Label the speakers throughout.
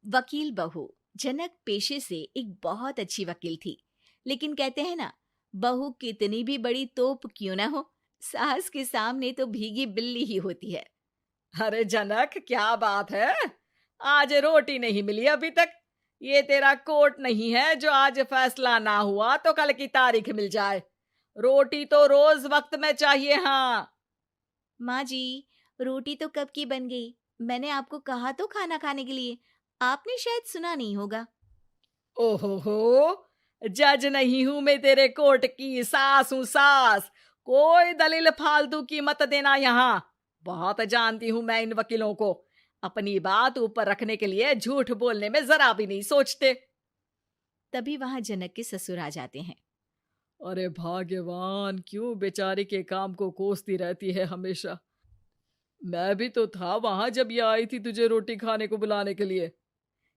Speaker 1: वकील बहू। जनक पेशे से एक बहुत अच्छी वकील थी, लेकिन कहते हैं ना, बहू कितनी भी बड़ी तोप क्यों ना हो, सास के सामने तो भीगी बिल्ली ही होती है।
Speaker 2: अरे जनक, क्या बात है? आज रोटी नहीं मिली अभी तक। ये तेरा कोर्ट नहीं है जो आज फैसला ना हुआ तो कल की तारीख मिल जाए। रोटी तो रोज वक्त में चाहिए। हाँ।
Speaker 1: माँ जी, रोटी तो कब की बन गई। मैंने आपको कहा तो खाना खाने के लिए, आपने शायद सुना नहीं होगा।
Speaker 2: ओहो हो, जज नहीं हूं मैं तेरे कोर्ट की, सास हूं सास। कोई दलील फालतू की मत देना यहाँ। बहुत जानती हूं मैं इन वकीलों को। अपनी बात ऊपर रखने के लिए झूठ बोलने में जरा भी नहीं सोचते।
Speaker 1: तभी वहां जनक के ससुर आ जाते हैं।
Speaker 2: अरे भाग्यवान, क्यों बेचारी के काम को कोसती रहती है हमेशा। मैं भी तो था वहां जब ये आई थी तुझे रोटी खाने को बुलाने के लिए।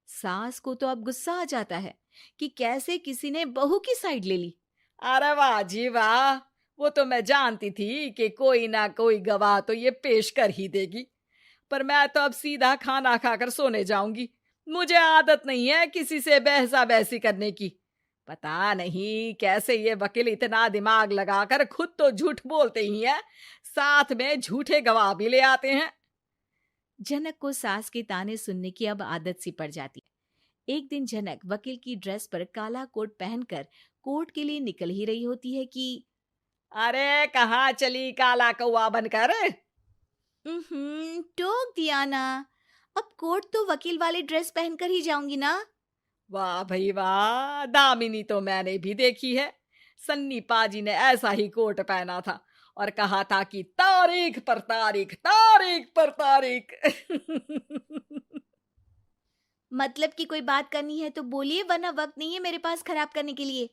Speaker 1: सास को तो अब गुस्सा आ जाता है कि कैसे किसी ने बहू की साइड ले ली।
Speaker 2: अरे वाह जी वाह, वो तो मैं जानती थी कि कोई ना कोई गवाह तो ये पेश कर ही देगी। पर मैं तो अब सीधा खाना खाकर सोने जाऊंगी। मुझे आदत नहीं है किसी से बहसा बहसी करने की। पता नहीं कैसे ये वकील इतना दिमाग लगाकर खुद तो झूठ बोलते ही हैं, साथ में झूठे गवाह भी ले आते हैं।
Speaker 1: जनक को सास के ताने सुनने की अब आदत सी पड़ जाती है। एक दिन जनक वकील की ड्रेस पर काला कोट पहनकर कोर्ट के लिए निकल ही रही होती है कि
Speaker 2: अरे कहाँ चली काला कौवा बनकर?
Speaker 1: टोक दिया ना। अब कोर्ट तो वकील वाली ड्रेस पहनकर ही जाऊंगी ना।
Speaker 2: वाह भाई वाह, दामिनी तो मैंने भी देखी है। सन्नी पाजी ने ऐसा ही कोट पहना था और कहा था कि तारीख पर तारीख, तारीख पर तारीख।
Speaker 1: मतलब कि कोई बात करनी है तो बोलिए, वरना वक्त नहीं है मेरे पास खराब करने के लिए।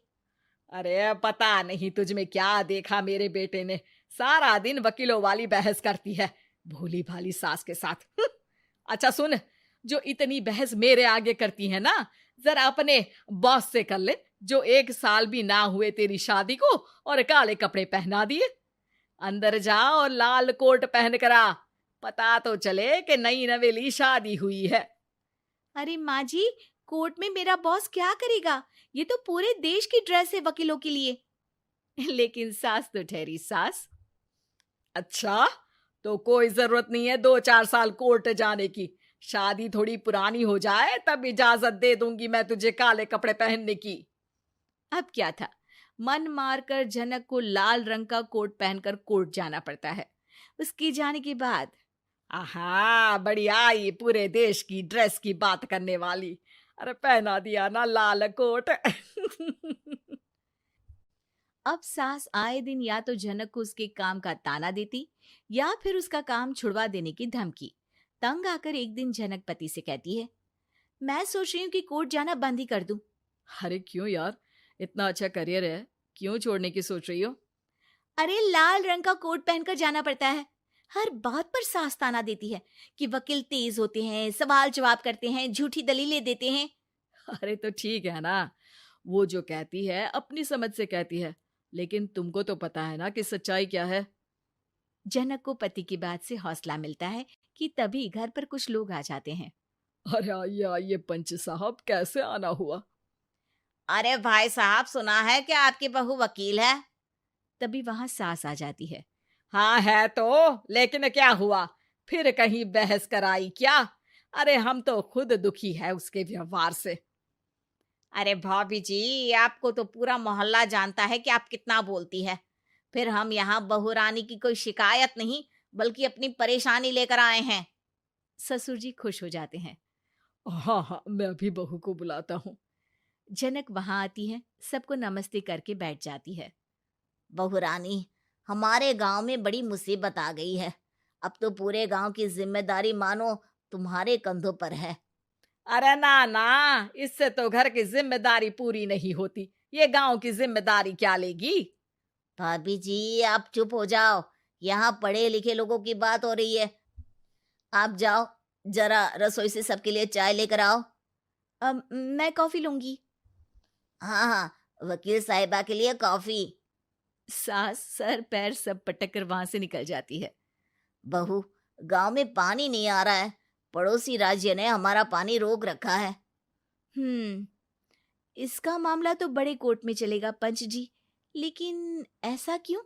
Speaker 2: अरे पता नहीं तुझ में क्या देखा मेरे बेटे ने, सारा दिन वकीलों वाली बहस करती है, भोली भाली सास के साथ। अच्छा सुन, जो इतनी बहस मेरे आगे करती है ना, जरा अपने बॉस से कर ले, जो 1 साल भी ना हुए तेरी शादी को और काले कपड़े पहना दिए। अंदर जा और लाल कोट पहन कर आ, पता तो चले कि नई नवेली शादी हुई है।
Speaker 1: अरे माँ जी, कोर्ट में मेरा बॉस क्या करेगा? ये तो पूरे देश की ड्रेस है वकीलों के लिए। लेकिन सास तो ठहरी सास।
Speaker 2: अच्छा, तो कोई जरूरत नहीं है 2-4 साल कोर्ट जाने की। शादी थोड़ी पुरानी हो जाए तब इजाजत दे दूंगी मैं तुझे काले कपड़े पहनने की।
Speaker 1: अब क्या था, मन मारकर जनक को लाल रंग का कोट पहनकर कोर्ट जाना पड़ता है। उसके जाने के बाद
Speaker 2: आहा, बढ़िया, ये पूरे देश की ड्रेस की बात करने वाली। अरे पहना दिया ना लाल कोट।
Speaker 1: अब सास आए दिन या तो जनक को उसके काम का ताना देती, या फिर उसका काम छुड़वा देने की धमकी। तंग आकर एक दिन जनक पति से कहती है, मैं सोच रही हूँ कि कोर्ट जाना बंद ही कर दूं।
Speaker 2: अरे क्यों यार, इतना अच्छा करियर है, क्यों छोड़ने की सोच रही हो?
Speaker 1: अरे लाल रंग का कोट पहनकर जाना पड़ता है। हर बात पर सास ताना देती है कि वकील तेज होते हैं, सवाल जवाब करते हैं, झूठी दलीलें देते हैं।
Speaker 2: अरे तो ठीक है ना, वो जो कहती है अपनी समझ से कहती है, लेकिन तुमको तो पता है ना कि सच्चाई क्या है।
Speaker 1: जनक को पति की बात से हौसला मिलता है कि तभी घर पर कुछ लोग आ जाते हैं।
Speaker 2: अरे आइए आइए पंच साहब, कैसे आना हुआ?
Speaker 1: अरे भाई साहब, सुना है कि आपकी बहू वकील है। तभी वहां सास आ जाती है।
Speaker 2: हाँ है तो, लेकिन क्या हुआ? फिर कहीं बहस कराई क्या? अरे हम तो खुद दुखी है उसके व्यवहार से।
Speaker 1: अरे भाभी जी, आपको तो पूरा मोहल्ला जानता है कि आप कितना बोलती है। फिर हम यहाँ बहू रानी की कोई शिकायत नहीं, बल्कि अपनी परेशानी लेकर आए हैं। ससुर जी खुश हो जाते हैं।
Speaker 2: हाँ हाँ, मैं भी बहू को बुलाता हूँ।
Speaker 1: जनक वहां आती है, सबको नमस्ते करके बैठ जाती है। बहू रानी, हमारे गांव में बड़ी मुसीबत आ गई है। अब तो पूरे गांव की जिम्मेदारी मानो तुम्हारे कंधों पर है।
Speaker 2: अरे ना ना, इससे तो घर की जिम्मेदारी पूरी नहीं होती, ये गांव की जिम्मेदारी क्या लेगी?
Speaker 1: भाभी जी, आप चुप हो जाओ। यहाँ पढ़े लिखे लोगों की बात हो रही है। आप जाओ, जरा रसोई से सबके लिए चाय लेकर आओ। मैं कॉफी लूंगी। हाँ हाँ, वकील साहिबा के लिए कॉफी। सास सर पैर सब पटक कर वहां से निकल जाती है। बहू, गांव में पानी नहीं आ रहा है, पड़ोसी राज्य ने हमारा पानी रोक रखा है।
Speaker 3: इसका मामला तो बड़े कोर्ट में चलेगा पंच जी, लेकिन ऐसा क्यों?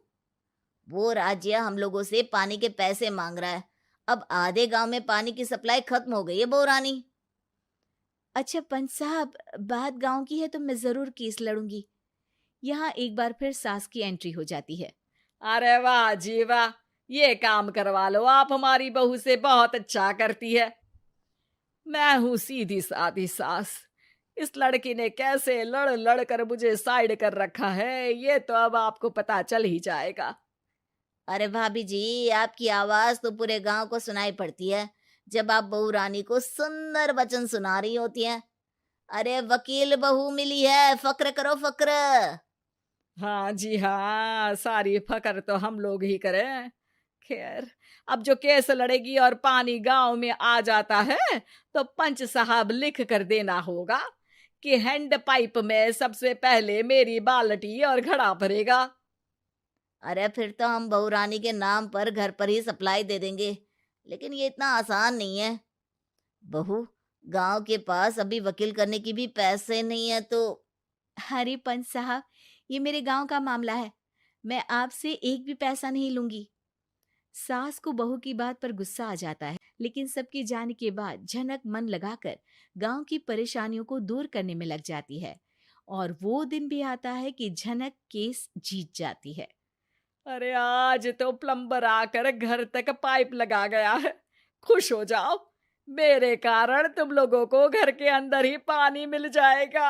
Speaker 1: वो राज्य हम लोगों से पानी के पैसे मांग रहा है। अब आधे गांव में पानी की सप्लाई खत्म हो गई है बहुरानी।
Speaker 3: अच्छा पंच साहब, बात गांव की है तो मैं जरूर केस लड़ूंगी। यहाँ एक बार फिर सास की एंट्री हो जाती है।
Speaker 2: अरे वाह जी वाह, ये काम करवा लो आप हमारी बहू से, बहुत अच्छा करती है। मैं हूं सीधी सादी सास। इस लड़की ने कैसे लड़ लड़ कर मुझे साइड कर रखा है, ये तो अब आपको पता चल ही जाएगा।
Speaker 1: अरे भाभी जी, आपकी आवाज तो पूरे गांव को सुनाई पड़ती है जब आप बहू रानी को सुंदर वचन सुना रही होती हैं। अरे वकील बहू मिली है, फक्र करो फक्र।
Speaker 2: हाँ जी हाँ, सारी फकर तो हम लोग ही करें। खैर, अब जो केस लड़ेगी और पानी गांव में आ जाता है तो पंच साहब लिख कर देना होगा कि हैंड पाइप में सबसे पहले मेरी बाल्टी और घड़ा भरेगा।
Speaker 1: अरे फिर तो हम बहू रानी के नाम पर घर पर ही सप्लाई दे देंगे, लेकिन ये इतना आसान नहीं है। बहू, गांव के पास अभी वकील करने की भी पैसे नहीं है तो।
Speaker 3: अरे पंच साहब, ये मेरे गांव का मामला है, मैं आपसे एक भी पैसा नहीं लूंगी। सास को बहू की बात पर गुस्सा आ जाता है, लेकिन सबके जाने के बाद झनक मन लगाकर गांव की परेशानियों को दूर करने में लग जाती है। और वो दिन भी आता है कि झनक केस जीत जाती है।
Speaker 2: अरे आज तो प्लम्बर आकर घर तक पाइप लगा गया है। खुश हो जाओ, मेरे कारण तुम लोगों को घर के अंदर ही पानी मिल जाएगा।